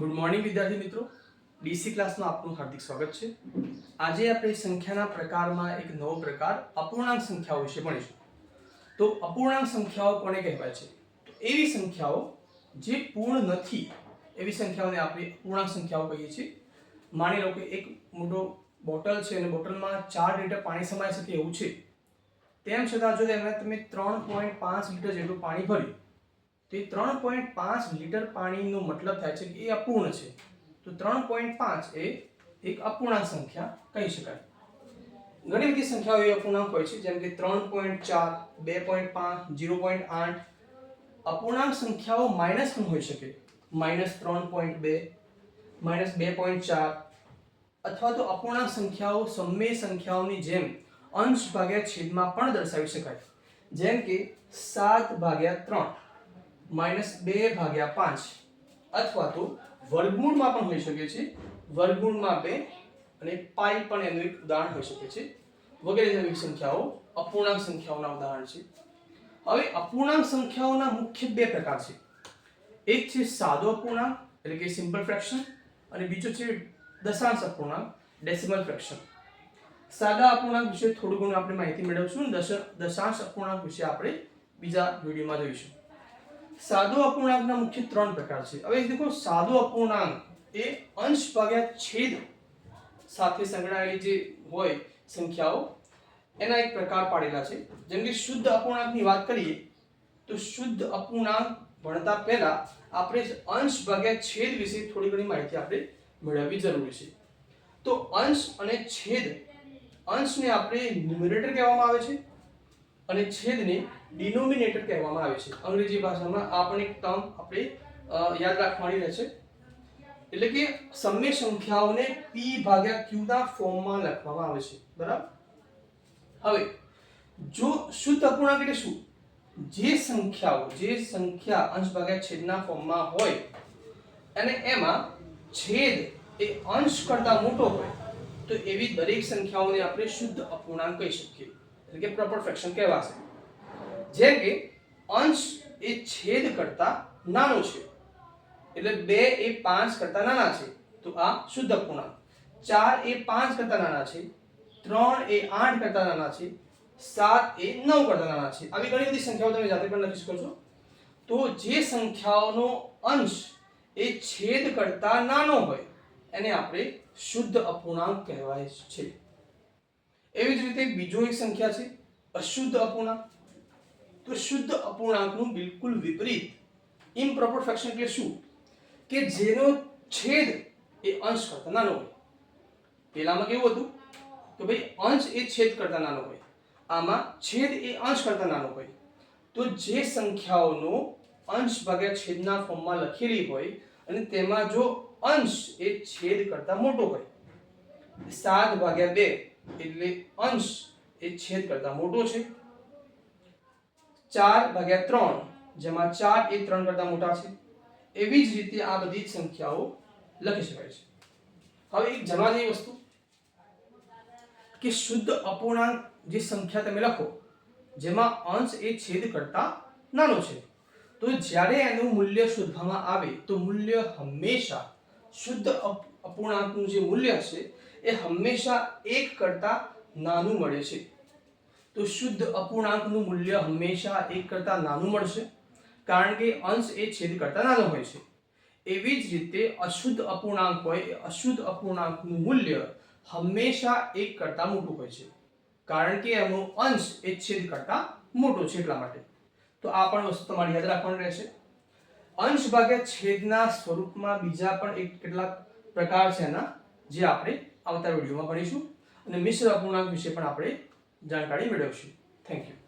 Good morning વિદ્યાર્થી મિત્રો, DC ક્લાસમાં આપનું હાર્દિક સ્વાગત છે। આજે આપણે સંખ્યાના પ્રકારમાં એક નવો પ્રકાર અપૂર્ણાંક સંખ્યાઓ વિશે ભણીશું। તો અપૂર્ણાંક સંખ્યાઓ કોને કહેવાય છે? તો એવી સંખ્યાઓ જે પૂર્ણ નથી એવી સંખ્યાઓને આપણે અપૂર્ણાંક સંખ્યાઓ કહીએ છીએ। માની લો કે એક મોટો બોટલ છે અને બોટલમાં 4 લીટર પાણી સમાઈ શકે એવું છે, તેમ છતાં જો તેમાં તમે 3.5 લીટર જેટલું પાણી ભર્યું તો એ 3.5 લીટર પાણીનો મતલબ થાય છે કે એ અપૂર્ણ છે। તો 3.5 એ એક અપૂર્ણાંક સંખ્યા કહી શકાય। ઘણી બધી સંખ્યાઓ એ અપૂર્ણાંક હોય છે, જેમ કે 3.4, 2.5, 0.8। અપૂર્ણાંક સંખ્યાઓ માઈનસ પણ હોઈ શકે, -3.2, -2.4, અથવા તો અપૂર્ણાંક સંખ્યાઓ સમમેય સંખ્યાઓની જેમ અંશ ભાગ્યા છેદમાં પણ દર્શાવી શકાય, જેમ કે 7/3, -2/5, અથવા તો વર્ગમૂળમાં પણ હોઈ શકે છે, વર્ગમૂળમાં 2 અને પાઈ પણ એનું એક ઉદાહરણ હોઈ શકે છે, વગેરે જેવી સંખ્યાઓ અપૂર્ણાંક સંખ્યાઓના ઉદાહરણ છે। હવે અપૂર્ણાંક સંખ્યાઓના મુખ્ય બે પ્રકાર છે, એક છે સાદો અપૂર્ણાંક એટલે કે સિમ્પલ ફ્રેક્શન, અને બીજો છે દશાંશ અપૂર્ણાંક ડેસિમલ ફ્રેક્શન। સાદા અપૂર્ણાંક વિશે થોડું ઘણું આપણે માહિતી મેળવશું, દશાંશ અપૂર્ણાંક વિશે આપણે બીજા વિડિયોમાં જોઈશું। સાદો અપૂર્ણાંકના મુખ્ય 3 પ્રકાર છે। હવે દેખો, સાદો અપૂર્ણાંક એ અંશ ભાગ્યા છેદ સાથે સંકળાયેલી જે હોય સંખ્યાઓ એના એક પ્રકાર પાડેલા છે। જેમ કે શુદ્ધ અપૂર્ણાંકની વાત કરીએ તો શુદ્ધ અપૂર્ણાંક ભણતા પહેલા આપણે અંશ ભાગ્યા છેદ વિશે થોડી ઘણી માહિતી આપણે મેળવવી જરૂરી છે। તો અંશ અને છેદ, અંશને આપણે ન્યુમરેટર કહેવામાં આવે છે અને છેદને ડિનોમિનેટર કહેવામાં આવે છે। અંગ્રેજી ભાષામાં આ પણ એક ટર્મ આપણે યાદ રાખવાની રહેશે। એટલે કે સમમેય સંખ્યાઓને p/q ના ફોર્મમાં લખવામાં આવે છે, બરાબર। હવે જો શુદ્ધ અપૂર્ણાંક એટલે શું? જે સંખ્યા અંશ ભાગ્યા છેદના ફોર્મમાં હોય અને એમાં છેદ એ અંશ કરતા મોટો હોય તો એવી દરેક સંખ્યાઓને આપણે શુદ્ધ અપૂર્ણાંક કહી શકીએ, એટલે કે પ્રોપર ફ્રેક્શન કહેવાશે। જેમ કે અંશ એ છેદ કરતા નાનો છે, એટલે 2 એ 5 કરતા નાના છે તો આ શુદ્ધ અપૂર્ણાંક, 4 એ 5 કરતા નાના છે, 3 એ 8 કરતા નાના છે, 7 એ 9 કરતા નાના છે। આવી ઘણી બધી સંખ્યાઓ તમે જાતે પણ લખી શકો છો। તો જે સંખ્યાઓનો અંશ એ છેદ કરતા નાનો હોય એને આપણે શુદ્ધ અપૂર્ણાંક કહેવાય છે। એવી જ રીતે બીજો એક સંખ્યા છે અશુદ્ધ અપૂર્ણાંક। તો શુદ્ધ અપૂર્ણાંકનું બિલકુલ વિપરીત ઇમ્પ્રોપર ફ્રેક્શન એટલે શું? કે જેનો છેદ એ અંશ કરતા નાનો હોય। પહેલામાં કેવું હતું કે ભાઈ અંશ એ છેદ કરતા નાનો હોય, આમાં છેદ એ અંશ કરતા નાનો હોય। તો જે સંખ્યાઓનો અંશ ભાગ્યા છેદના ફોર્મમાં લખેલી હોય અને તેમાં જો અંશ એ છેદ કરતા મોટો હોય, 7/2 એટલે અંશ એ છેદ કરતા મોટો છે, 4/3 જેમાં 4 એ 3 કરતા મોટા છે, એવી જ રીતે આ બધી સંખ્યાઓ લખી શકાય છે। હવે એક જાણવા જેવી વસ્તુ કે શુદ્ધ અપૂર્ણાંક જે સંખ્યા તમે લખો જેમાં અંશ એ છેદ કરતા નાનો છે, તો જ્યારે એનું મૂલ્ય શોધવામાં આવે તો મૂલ્ય હંમેશા શુદ્ધ અપૂર્ણાંકનું જે મૂલ્ય છે એ હંમેશા 1 કરતા નાનું મળે છે। તો શુદ્ધ અપૂર્ણાંકનું મૂલ્ય હંમેશા 1 કરતા નાનું મળશે, કારણ કે અંશ એ છેદ કરતા નાનો હોય છે। એવી જ રીતે અશુદ્ધ અપૂર્ણાંક હોય એ અશુદ્ધ અપૂર્ણાંકનું મૂલ્ય હંમેશા 1 કરતા મોટું હોય છે, કારણ કે એનો અંશ એ છેદ કરતા મોટો છે એટલા માટે। તો આ પણ વસ્તુ તમારે યાદ રાખવાની રહેશે। અંશ ભાગ્યા છેદના સ્વરૂપમાં બીજા પણ કેટલાક પ્રકાર છે એના, જે આપણે આવતા વિડીયોમાં ભણીશું, અને મિશ્ર અપૂર્ણાંક વિશે પણ આપણે જાણકારી મેળવશું। Thank you.